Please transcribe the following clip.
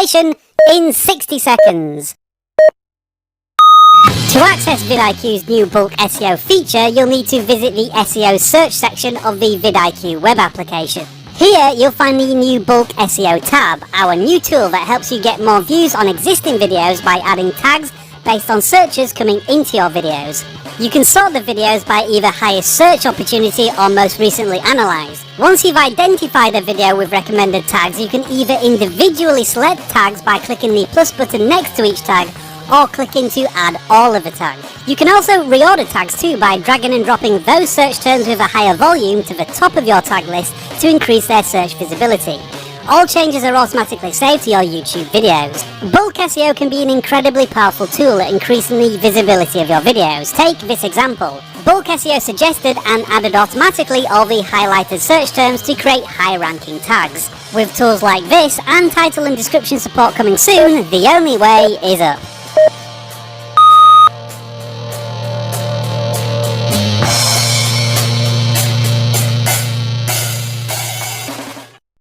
application in 60 seconds. To access vidIQ's new bulk SEO feature, you'll need to visit the SEO search section of the vidIQ web application. Here, you'll find the new bulk SEO tab, our new tool that helps you get more views on existing videos by adding tags based on searches coming into your videos. You can sort the videos by either highest search opportunity or most recently analysed. Once you've identified a video with recommended tags, you can either individually select tags by clicking the plus button next to each tag, or clicking to add all of the tags. You can also reorder tags too by dragging and dropping those search terms with a higher volume to the top of your tag list to increase their search visibility. All changes are automatically saved to your YouTube videos. Bulk SEO can be an incredibly powerful tool at increasing the visibility of your videos. Take this example. Bulk SEO suggested and added automatically all the highlighted search terms to create high-ranking tags. With tools like this and title and description support coming soon, the only way is up.